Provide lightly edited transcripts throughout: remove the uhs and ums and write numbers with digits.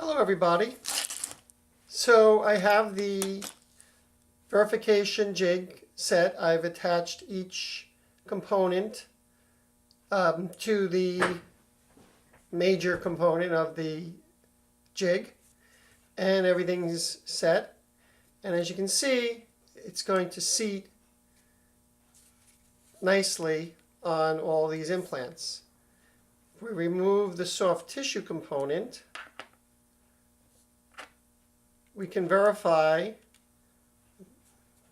Hello everybody. So I have the verification jig set. I've attached each component to the major component of the jig, and everything's set. And as you can see, it's going to seat nicely on all these implants. If we remove the soft tissue component, we can verify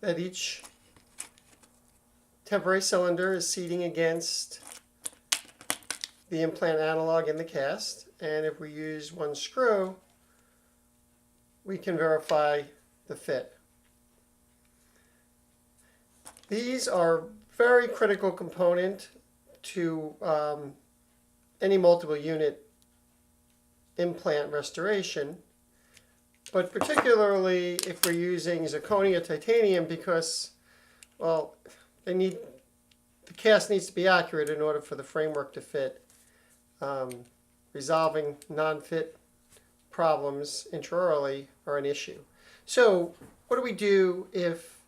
that each temporary cylinder is seating against the implant analog in the cast. And if we use one screw, we can verify the fit. These are very critical component to any multiple unit implant restoration, but particularly if we're using zirconia titanium, because, well, the cast needs to be accurate in order for the framework to fit. Resolving non-fit problems intraorally are an issue. So what do we do if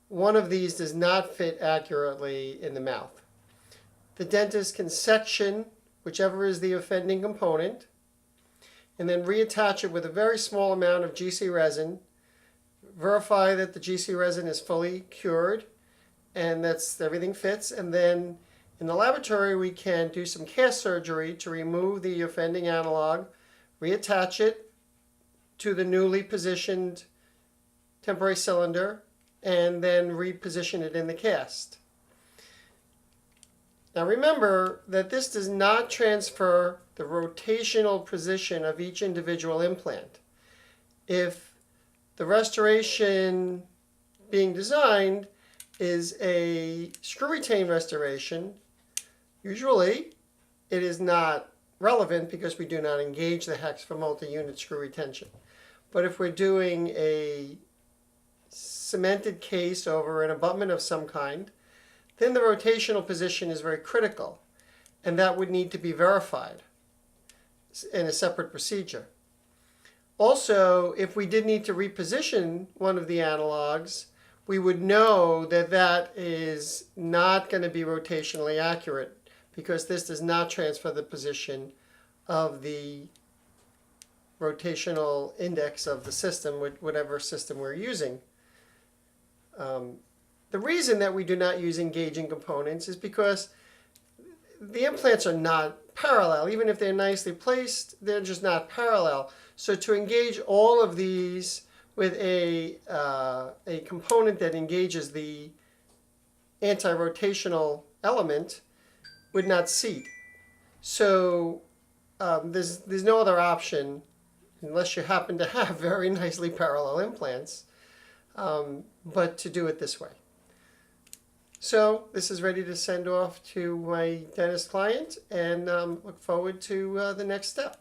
one of these does not fit accurately in the mouth? The dentist can section whichever is the offending component and then reattach it with a very small amount of GC resin, verify that the GC resin is fully cured and that's everything fits, and then in the laboratory we can do some cast surgery to remove the offending analog, reattach it to the newly positioned temporary cylinder, and then reposition it in the cast. Now remember that this does not transfer the rotational position of each individual implant. If the restoration being designed is a screw retain restoration, usually it is not relevant because we do not engage the hex for multi-unit screw retention. But if we're doing a cemented case over an abutment of some kind, then the rotational position is very critical, and that would need to be verified in a separate procedure. Also, if we did need to reposition one of the analogs, we would know that that is not going to be rotationally accurate because this does not transfer the position of the rotational index of the system, whatever system we're using. The reason that we do not use engaging components is because the implants are not parallel. Even if they're nicely placed, they're just not parallel. So to engage all of these with a component that engages the anti-rotational element would not seat. So there's no other option, unless you happen to have very nicely parallel implants, but to do it this way. So this is ready to send off to my dentist client, and look forward to the next step.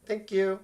Thank you.